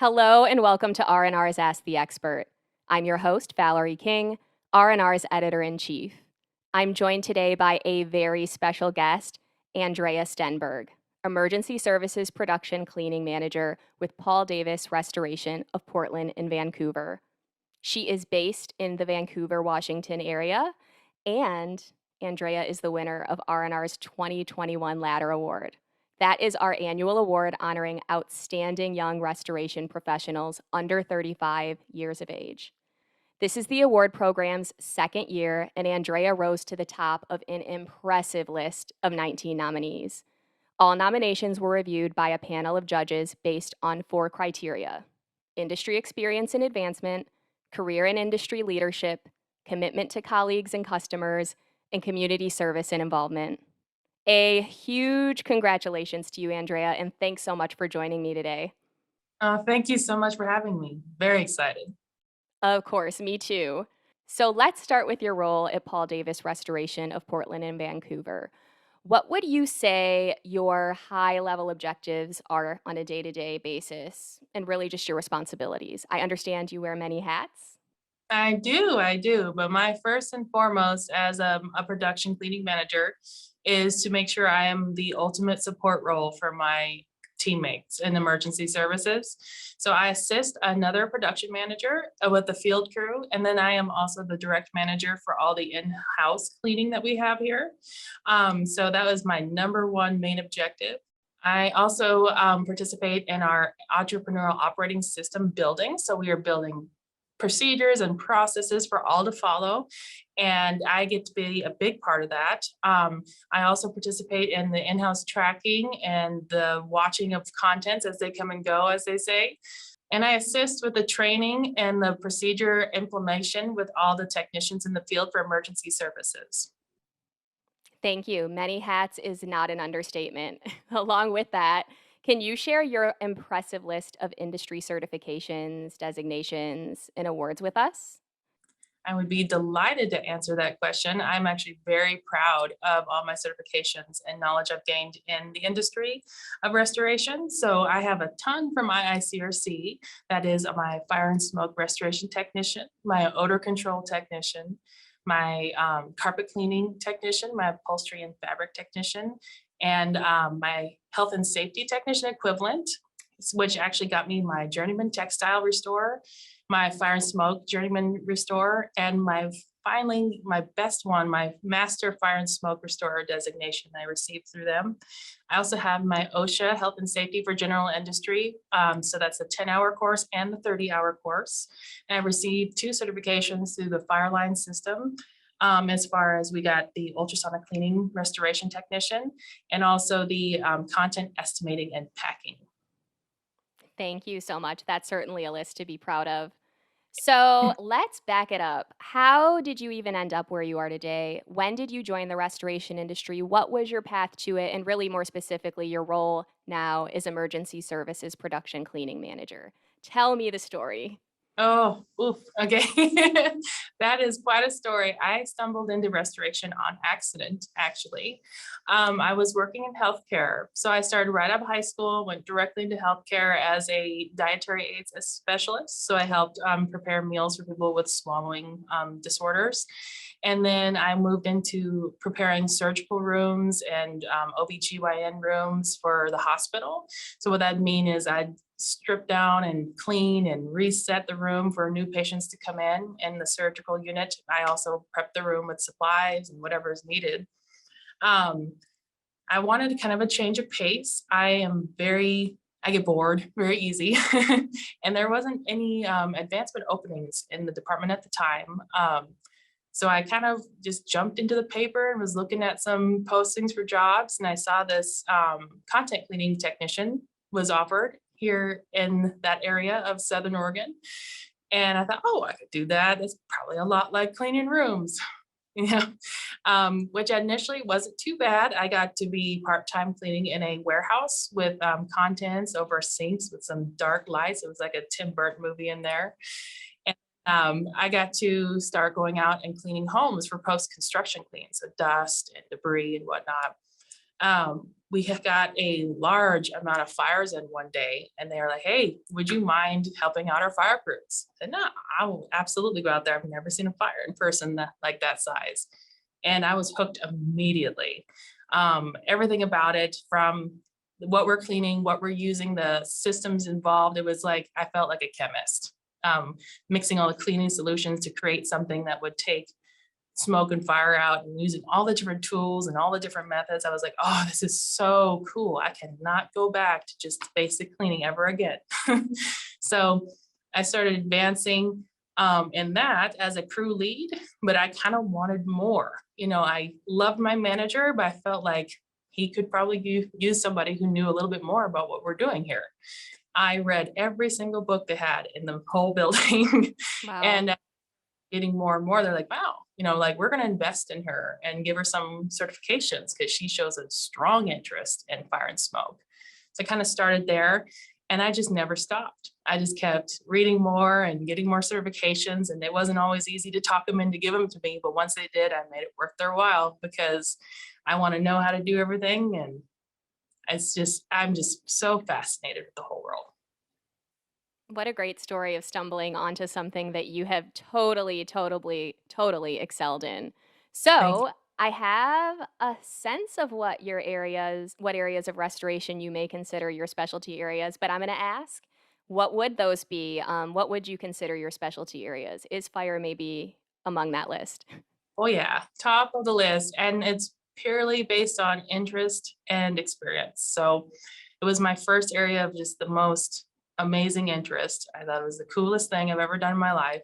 Hello and welcome to R&R's Ask the Expert. I'm your host, Valerie King, R&R's editor-in-chief. I'm joined today by a very special guest, Andrea Stenberg, Emergency Services Production Cleaning Manager with Paul Davis Restoration of Portland and Vancouver. She is based in the Vancouver, Washington area, and Andrea is the winner of R&R's 2021 Ladder Award. That is our annual award honoring outstanding young restoration professionals under 35 years of age. This is the award program's second year, and Andrea rose to the top of an impressive list of 19 nominees. All nominations were reviewed by a panel of judges based on 4 criteria: industry experience and advancement, career and industry leadership, commitment to colleagues and customers, and community service and involvement. A huge congratulations to you, Andrea, and thanks so much for joining me today. Thank you so much for having me. Very excited. Of course, me too. So let's start with your role at Paul Davis Restoration of Portland and Vancouver. What would you say your high-level objectives are on a day-to-day basis and really just your responsibilities? I understand you wear many hats. I do. But my first and foremost as a production cleaning manager is to make sure I am the ultimate support role for my teammates in emergency services. So I assist another production manager with the field crew, and then I am also the direct manager for all the in-house cleaning that we have here. So that was my number one main objective. I also participate in our entrepreneurial operating system building. So we are building procedures and processes for all to follow. And I get to be a big part of that. I also participate in the in-house tracking and the watching of contents as they come and go, as they say. And I assist with the training and the procedure implementation with all the technicians in the field for emergency services. Thank you. Many hats is not an understatement. Along with that, can you share your impressive list of industry certifications, designations, and awards with us? I would be delighted to answer that question. I'm actually very proud of all my certifications and knowledge I've gained in the industry of restoration. So I have a ton from my ICRC. That is my fire and smoke restoration technician, my odor control technician, my carpet cleaning technician, my upholstery and fabric technician, and my health and safety technician equivalent, which actually got me my journeyman textile restorer, my fire and smoke journeyman restorer, and finally my best one, my master fire and smoke restorer designation I received through them. I also have my OSHA health and safety for general industry. So that's the 10-hour course and the 30-hour course. And I received 2 certifications through the Fireline system. As far as we got the ultrasonic cleaning restoration technician and also the content estimating and packing. Thank you so much. That's certainly a list to be proud of. So let's back it up. How did you even end up where you are today? When did you join the restoration industry? What was your path to it? And really, more specifically, your role now as Emergency Services Production Cleaning Manager. Tell me the story. Oh, oof. Okay. That is quite a story. I stumbled into restoration on accident, actually. I was working in healthcare. So I started right out of high school, went directly into healthcare as a dietary aids specialist. So I helped prepare meals for people with swallowing disorders. And then I moved into preparing surgical rooms and OBGYN rooms for the hospital. So what that means is I'd strip down and clean and reset the room for new patients to come in the surgical unit. I also prep the room with supplies and whatever is needed. I wanted kind of a change of pace. I get bored very easy. And there wasn't any advancement openings in the department at the time. So I kind of just jumped into the paper and was looking at some postings for jobs. And I saw this content cleaning technician was offered here in that area of Southern Oregon. And I thought, oh, I could do that. It's probably a lot like cleaning rooms, you know, which initially wasn't too bad. I got to be part-time cleaning in a warehouse with contents over sinks with some dark lights. It was like a Tim Burton movie in there. And I got to start going out and cleaning homes for post-construction clean, so dust and debris and whatnot. We had got a large amount of fires in one day, and they were like, "Hey, would you mind helping out our fire crews?" I said, "No, I will absolutely go out there. I've never seen a fire in person like that size." And I was hooked immediately. Everything about it, from what we're cleaning, what we're using, the systems involved, it was like I felt like a chemist, mixing all the cleaning solutions to create something that would take smoke and fire out, and using all the different tools and all the different methods. I was like, oh, this is so cool. I cannot go back to just basic cleaning ever again. So I started advancing in that as a crew lead, but I kind of wanted more. I loved my manager, but I felt like he could probably use somebody who knew a little bit more about what we're doing here. I read every single book they had in the whole building. Wow. And getting more and more, they're like, wow, like, we're going to invest in her and give her some certifications because she shows a strong interest in fire and smoke. So I kind of started there, and I just never stopped. I just kept reading more and getting more certifications. And it wasn't always easy to talk them into give them to me. But once they did, I made it worth their while because I want to know how to do everything. And I'm just so fascinated with the whole world. What a great story of stumbling onto something that you have totally, totally, totally excelled in. Thank you. So, I have a sense of what areas of restoration you may consider your specialty areas, but I'm going to ask, what would those be? What would you consider your specialty areas? Is fire maybe among that list? Oh, yeah, top of the list, and it's purely based on interest and experience. So it was my first area of just the most amazing interest. I thought it was the coolest thing I've ever done in my life,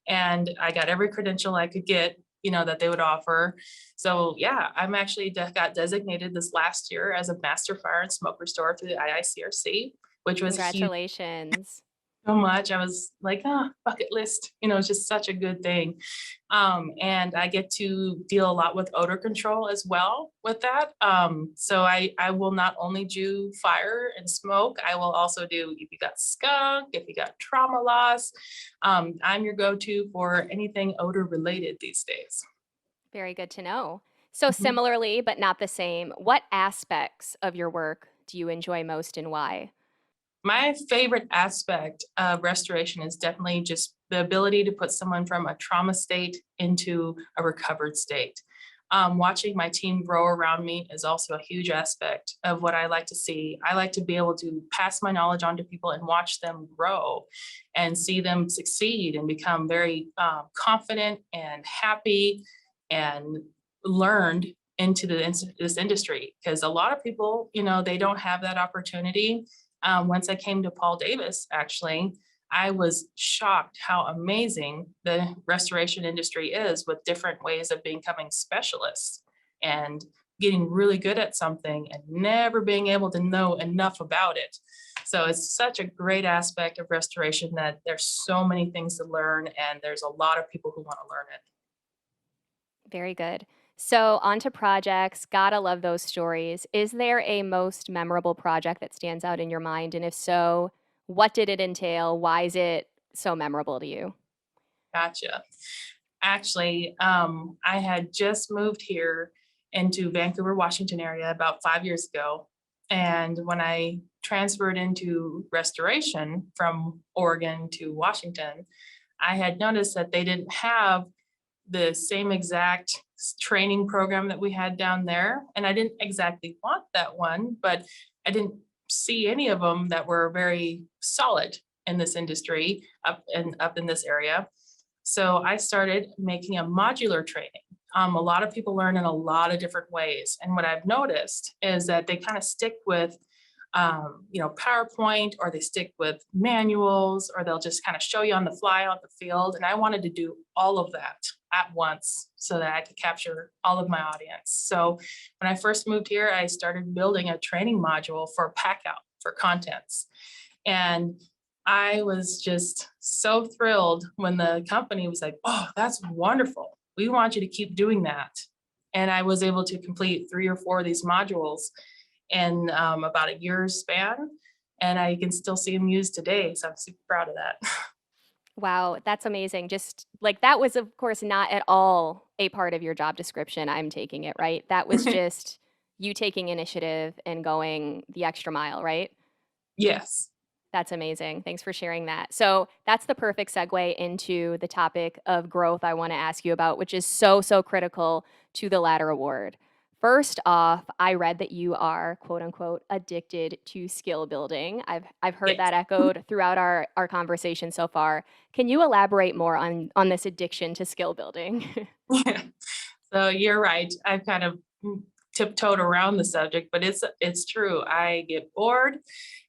and I got every credential I could get, that they would offer. So yeah, I'm actually got designated this last year as a master fire and smoke restorer through the IICRC, which was a huge Congratulations. so much. I was like, bucket list, it's just such a good thing. And I get to deal a lot with odor control as well with that. So I will not only do fire and smoke, I will also do if you got skunk, if you got trauma loss. I'm your go-to for anything odor related these days. Very good to know. So, Mhm. similarly, but not the same, what aspects of your work do you enjoy most and why? My favorite aspect of restoration is definitely just the ability to put someone from a trauma state into a recovered state. Watching my team grow around me is also a huge aspect of what I like to see. I like to be able to pass my knowledge on to people and watch them grow and see them succeed and become very confident and happy and learned into this industry. Because a lot of people, they don't have that opportunity. Once I came to Paul Davis, actually, I was shocked how amazing the restoration industry is with different ways of becoming specialists and getting really good at something and never being able to know enough about it. So it's such a great aspect of restoration that there's so many things to learn, and there's a lot of people who want to learn it. Very good. So, on to projects. Gotta love those stories. Is there a most memorable project that stands out in your mind? And if so, what did it entail? Why is it so memorable to you? Gotcha. Actually, I had just moved here into Vancouver, Washington area about 5 years ago. And when I transferred into restoration from Oregon to Washington, I had noticed that they didn't have the same exact training program that we had down there. And I didn't exactly want that one, but I didn't see any of them that were very solid in this industry up in this area. So I started making a modular training. A lot of people learn in a lot of different ways. And what I've noticed is that they kind of stick with, PowerPoint, or they stick with manuals, or they'll just kind of show you on the fly on the field. And I wanted to do all of that at once so that I could capture all of my audience. So when I first moved here, I started building a training module for pack out for contents. And I was just so thrilled when the company was like, "Oh, that's wonderful. We want you to keep doing that." And I was able to complete 3 or 4 of these modules in, about a year's span, and I can still see them used today, so I'm super proud of that. Wow, that's amazing. Just like that was, of course, not at all a part of your job description. I'm taking it, right? That was just you taking initiative and going the extra mile, right? Yes. That's amazing. Thanks for sharing that. So that's the perfect segue into the topic of growth I want to ask you about, which is so critical to the Ladder Award. First off, I read that you are quote unquote addicted to skill building. I've heard Yes. that echoed throughout our conversation so far. Can you elaborate more on this addiction to skill building? So you're right. I've kind of tiptoed around the subject, but it's true. I get bored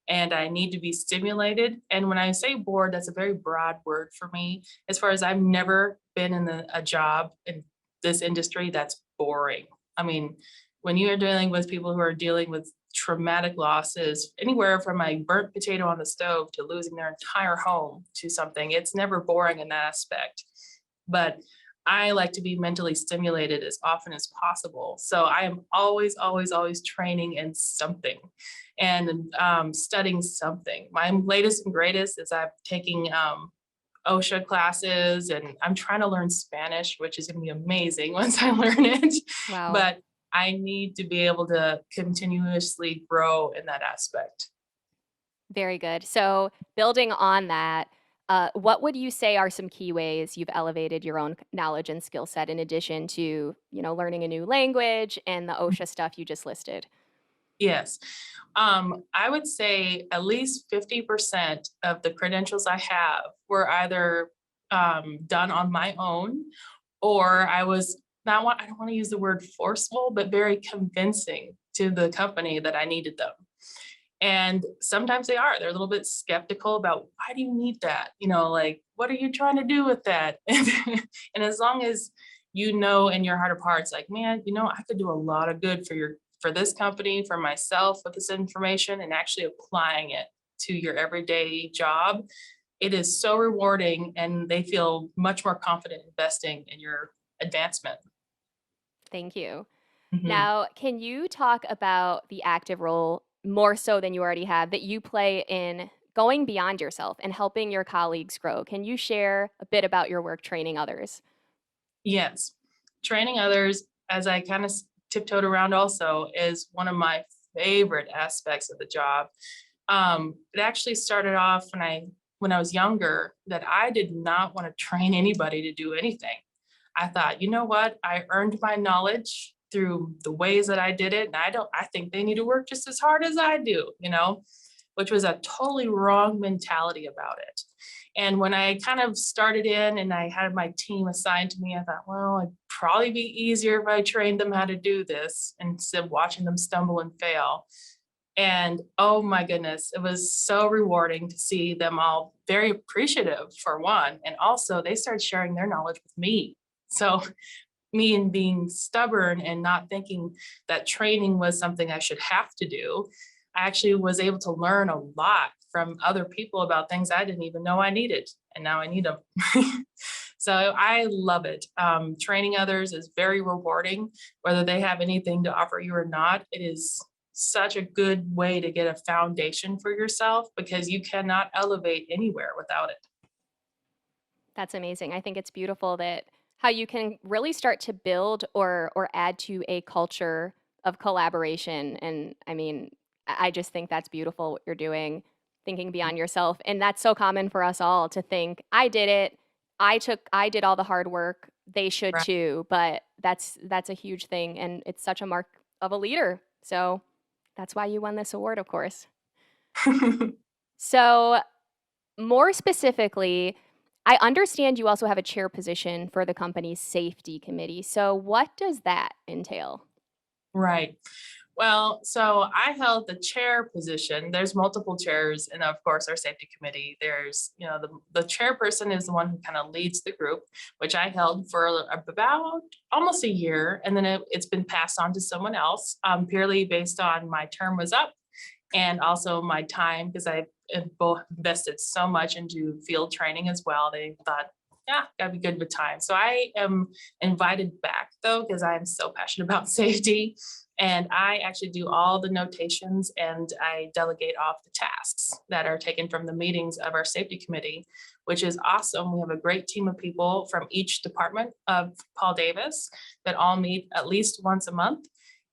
and I need to be stimulated. And when I say bored, that's a very broad word for me. As far as I've never been in a job in this industry that's boring. I mean, when you are dealing with people who are dealing with traumatic losses, anywhere from a burnt potato on the stove to losing their entire home to something, it's never boring in that aspect. But I like to be mentally stimulated as often as possible. So I am always training in something and studying something. My latest and greatest is I'm taking OSHA classes and I'm trying to learn Spanish, which is going to be amazing once I learn it. Wow. But I need to be able to continuously grow in that aspect. Very good. So, building on that, what would you say are some key ways you've elevated your own knowledge and skill set in addition to, learning a new language and the OSHA stuff you just listed? Yes. I would say at least 50% of the credentials I have were either done on my own or I don't want to use the word forceful, but very convincing to the company that I needed them. And sometimes they're a little bit skeptical about why do you need that? Like, what are you trying to do with that? And as long as you know in your heart of hearts, like, man, I could do a lot of good for this company, for myself with this information and actually applying it to your everyday job. It is so rewarding and they feel much more confident investing in your advancement. Thank you. Mhm. Now, can you talk about the active role more so than you already have that you play in going beyond yourself and helping your colleagues grow? Can you share a bit about your work training others? Yes. Training others, as I kind of tiptoed around also, is one of my favorite aspects of the job. It actually started off when I was younger that I did not want to train anybody to do anything. I thought, you know what? I earned my knowledge through the ways that I did it. And I think they need to work just as hard as I do, which was a totally wrong mentality about it. And when I kind of started in and I had my team assigned to me, I thought, well, it'd probably be easier if I trained them how to do this instead of watching them stumble and fail. And oh my goodness, it was so rewarding to see them all very appreciative for one. And also they started sharing their knowledge with me. So me and being stubborn and not thinking that training was something I should have to do, I actually was able to learn a lot from other people about things I didn't even know I needed. And now I need them. So I love it. Training others is very rewarding, whether they have anything to offer you or not. It is such a good way to get a foundation for yourself because you cannot elevate anywhere without it. That's amazing. I think it's beautiful that how you can really start to build or add to a culture of collaboration. And I mean, I just think that's beautiful what you're doing, thinking beyond yourself. And that's so common for us all to think, I did it. I did all the hard work. They should Right. too. But that's a huge thing. And it's such a mark of a leader. So that's why you won this award, of course. So more specifically, I understand you also have a chair position for the company's safety committee. So, what does that entail? Right. Well, so I held the chair position. There's multiple chairs, and of course, our safety committee. The chairperson is the one who kind of leads the group, which I held for about almost a year, and then it's been passed on to someone else, purely based on my term was up, and also my time because I both invested so much into field training as well. They thought, yeah, gotta be good with time. So I am invited back though because I am so passionate about safety and I actually do all the notations and I delegate off the tasks that are taken from the meetings of our safety committee, which is awesome. We have a great team of people from each department of Paul Davis that all meet at least once a month.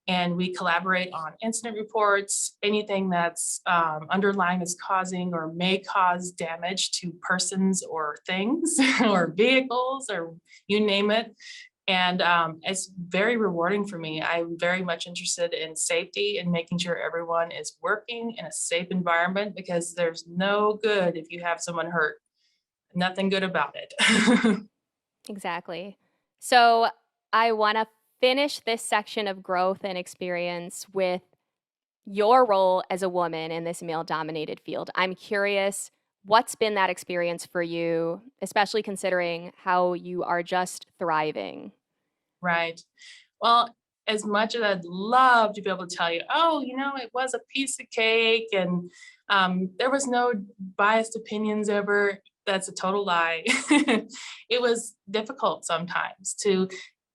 And we collaborate on incident reports, anything that's underlying is causing or may cause damage to persons or things or vehicles or you name it. And it's very rewarding for me. I'm very much interested in safety and making sure everyone is working in a safe environment, because there's no good if you have someone hurt. Nothing good about it. Exactly. So I want to finish this section of growth and experience with your role as a woman in this male dominated field. I'm curious, what's been that experience for you, especially considering how you are just thriving? Right. Well, as much as I'd love to be able to tell you, oh, it was a piece of cake and there was no biased opinions ever, that's a total lie. It was difficult sometimes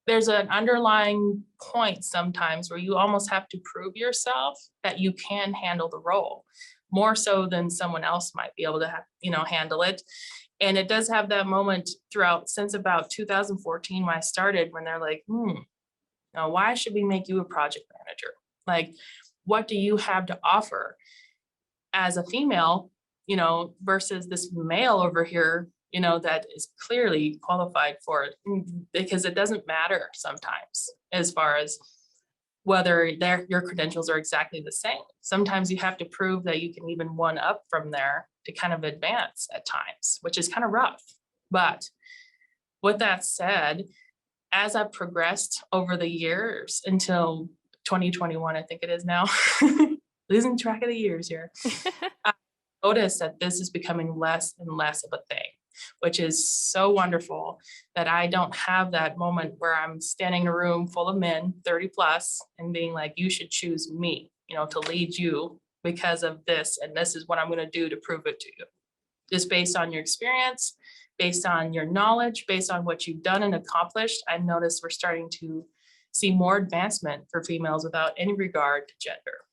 there's an underlying point sometimes where you almost have to prove yourself that you can handle the role more so than someone else might be able to handle it. And it does have that moment throughout since about 2014 when I started, when they're like, now, why should we make you a project manager? Like, what do you have to offer as a female, versus this male over here, that is clearly qualified for it? Because it doesn't matter sometimes as far as whether your credentials are exactly the same. Sometimes you have to prove that you can even one up from there to kind of advance at times, which is kind of rough. But with that said, as I've progressed over the years until 2021, I think it is now, losing track of the years here, I noticed that this is becoming less and less of a thing, which is so wonderful that I don't have that moment where I'm standing in a room full of men, 30 plus, and being like, you should choose me, to lead you because of this. And this is what I'm going to do to prove it to you. Just based on your experience, based on your knowledge, based on what you've done and accomplished, I've noticed we're starting to see more advancement for females without any regard to gender.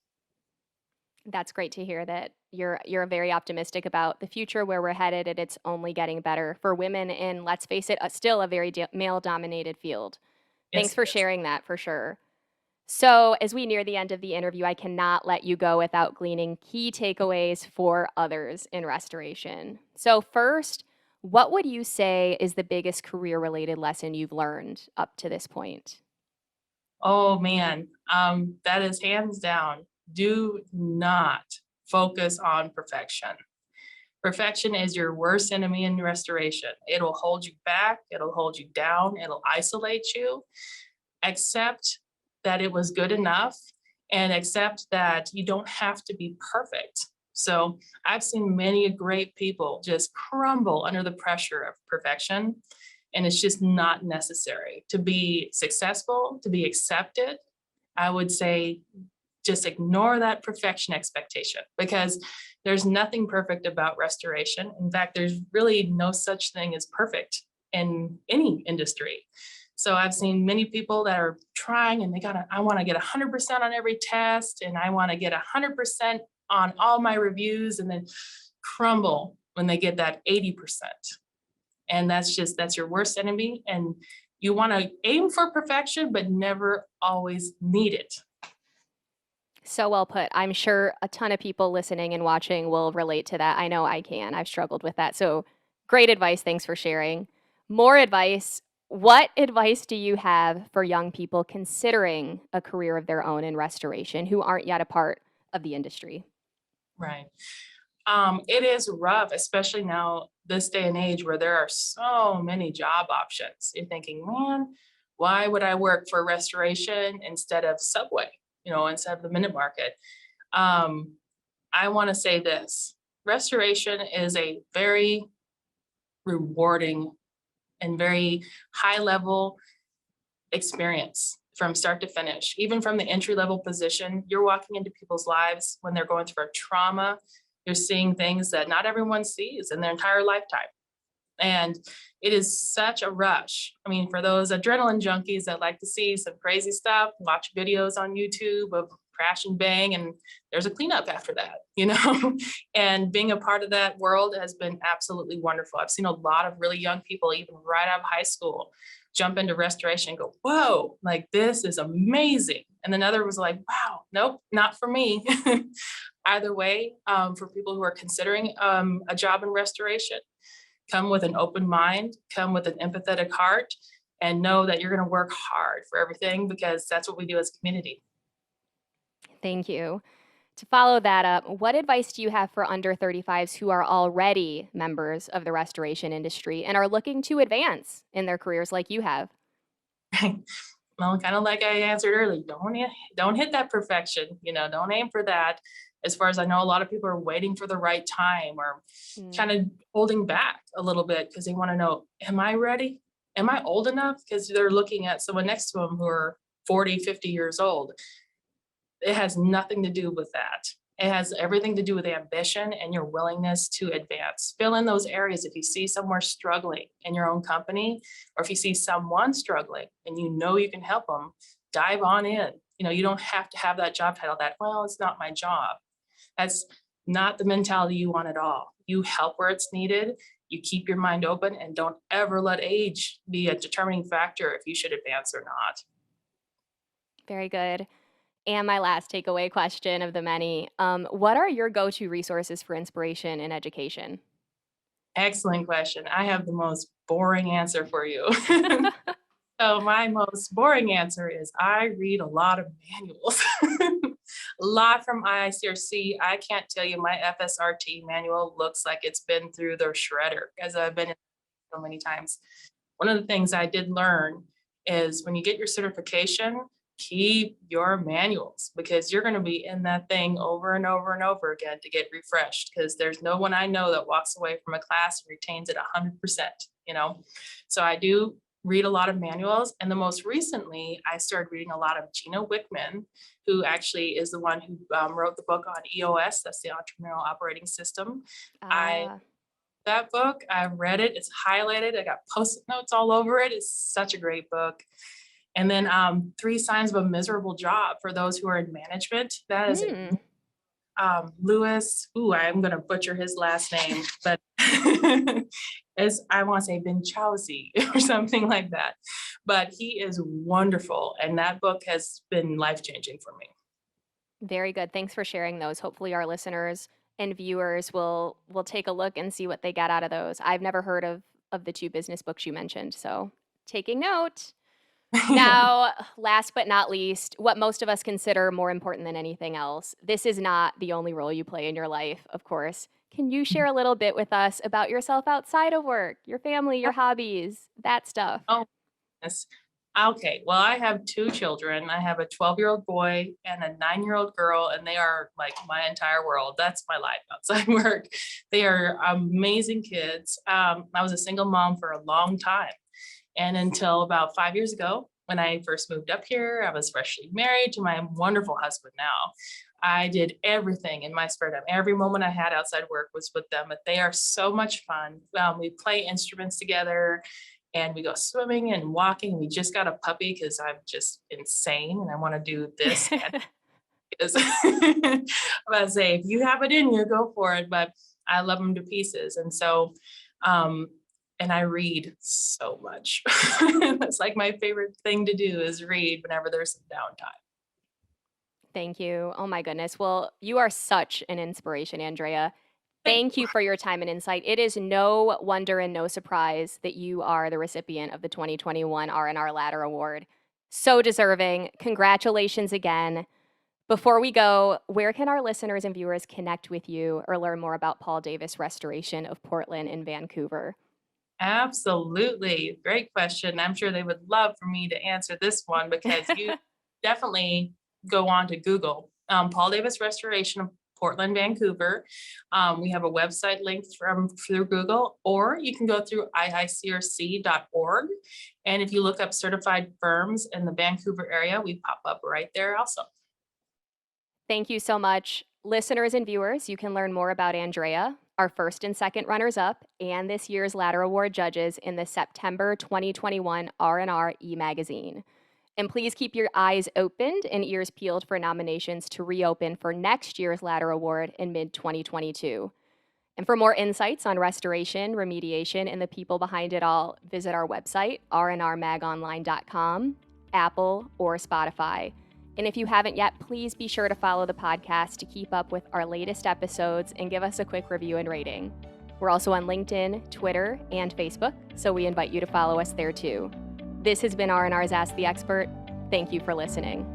That's great to hear that you're very optimistic about the future where we're headed, and it's only getting better for women in, let's face it, still a very male dominated field. Thanks Yes, it for is. sharing that for sure. So, as we near the end of the interview, I cannot let you go without gleaning key takeaways for others in restoration. So, first, what would you say is the biggest career related lesson you've learned up to this point? Oh man, that is hands down. Do not focus on perfection. Perfection is your worst enemy in restoration. It'll hold you back, it'll hold you down, it'll isolate you. Accept that it was good enough and accept that you don't have to be perfect. So I've seen many great people just crumble under the pressure of perfection. And it's just not necessary to be successful, to be accepted. I would say just ignore that perfection expectation, because there's nothing perfect about restoration. In fact, there's really no such thing as perfect in any industry. So I've seen many people that are trying and I want to get 100% on every test, and I want to get 100% on all my reviews, and then crumble when they get that 80%. And that's your worst enemy. And you want to aim for perfection, but never always need it. So well put. I'm sure a ton of people listening and watching will relate to that. I know I can. I've struggled with that. So great advice. Thanks for sharing. More advice. What advice do you have for young people considering a career of their own in restoration who aren't yet a part of the industry? Right. It is rough, especially now, this day and age where there are so many job options. You're thinking, man, why would I work for restoration instead of Subway, instead of the Minute Market? Um, I want to say this: restoration is a very rewarding and very high level experience from start to finish. Even from the entry level position, you're walking into people's lives when they're going through a trauma. You're seeing things that not everyone sees in their entire lifetime. And it is such a rush. I mean, for those adrenaline junkies that like to see some crazy stuff, watch videos on YouTube of crash and bang, and there's a cleanup after that, And being a part of that world has been absolutely wonderful. I've seen a lot of really young people, even right out of high school, jump into restoration and go, whoa, like this is amazing. And another was like, wow, nope, not for me. Either way, for people who are considering a job in restoration, come with an open mind, come with an empathetic heart, and know that you're going to work hard for everything because that's what we do as a community. Thank you. To follow that up, what advice do you have for under 35s who are already members of the restoration industry and are looking to advance in their careers like you have? Well, kind of like I answered earlier, don't hit that perfection. Don't aim for that. As far as I know, a lot of people are waiting for the right time or Mm. kind of holding back a little bit because they want to know, am I ready? Am I old enough? Because they're looking at someone next to them who are 40, 50 years old. It has nothing to do with that. It has everything to do with ambition and your willingness to advance. Fill in those areas if you see somewhere struggling in your own company, or if you see someone struggling and you know you can help them, dive on in. You don't have to have that job title that, well, it's not my job. That's not the mentality you want at all. You help where it's needed. You keep your mind open and don't ever let age be a determining factor if you should advance or not. Very good. And my last takeaway question of the many, what are your go-to resources for inspiration in education? Excellent question. I have the most boring answer for you. So my most boring answer is I read a lot of manuals. A lot from IICRC. I can't tell you my FSRT manual looks like it's been through the shredder because I've been in so many times. One of the things I did learn is when you get your certification, keep your manuals because you're going to be in that thing over and over and over again to get refreshed because there's no one I know that walks away from a class and retains it 100%. So I do read a lot of manuals. And the most recently, I started reading a lot of Gina Wickman, who actually is the one who wrote the book on EOS, that's the Entrepreneurial Operating System. I Ah, that book. I've read it. It's highlighted. I got post-it notes all over it. It's such a great book. And then Three Signs of a Miserable Job for those who are in management. That is a hmm. Lewis. Ooh, I'm gonna butcher his last name, but as I want to say Benchowski or something like that. But he is wonderful, and that book has been life-changing for me. Very good. Thanks for sharing those. Hopefully our listeners and viewers will take a look and see what they got out of those. I've never heard of the two business books you mentioned, so taking note. Now, last but not least, what most of us consider more important than anything else. This is not the only role you play in your life, of course. Can you share a little bit with us about yourself outside of work, your family, your hobbies, that stuff? Oh, yes. Okay, well, I have two children. I have a 12-year-old boy and a 9-year-old girl, and they are like my entire world. That's my life outside work. They are amazing kids. I was a single mom for a long time. And until about 5 years ago, when I first moved up here, I was freshly married to my wonderful husband now. I did everything in my spare time. Every moment I had outside work was with them, but they are so much fun. We play instruments together and we go swimming and walking. We just got a puppy because I'm just insane and I want to do this and is. I'm about to say, if you have it in you, go for it. But I love them to pieces. And so, um, and I read so much. That's like my favorite thing to do is read whenever there's some downtime. Thank you. Oh my goodness. Well, you are such an inspiration, Andrea. Thank Thank you for your time and insight. It is no wonder and no surprise that you are the recipient of the 2021 R&R Ladder Award. So deserving. Congratulations again. Before we go, where can our listeners and viewers connect with you or learn more about Paul Davis Restoration of Portland and Vancouver? Absolutely. Great question. I'm sure they would love for me to answer this one because you definitely go on to Google Paul Davis Restoration of Portland, Vancouver. We have a website linked through Google, or you can go through iicrc.org. And if you look up certified firms in the Vancouver area, we pop up right there also. Thank you so much. Listeners and viewers, you can learn more about Andrea, our first and second runners-up, and this year's Ladder Award judges in the September 2021 R&R e-magazine. And please keep your eyes opened and ears peeled for nominations to reopen for next year's Ladder Award in mid-2022. And for more insights on restoration, remediation, and the people behind it all, visit our website, rnrmagonline.com, Apple, or Spotify. And if you haven't yet, please be sure to follow the podcast to keep up with our latest episodes and give us a quick review and rating. We're also on LinkedIn, Twitter, and Facebook, so we invite you to follow us there too. This has been R&R's Ask the Expert. Thank you for listening.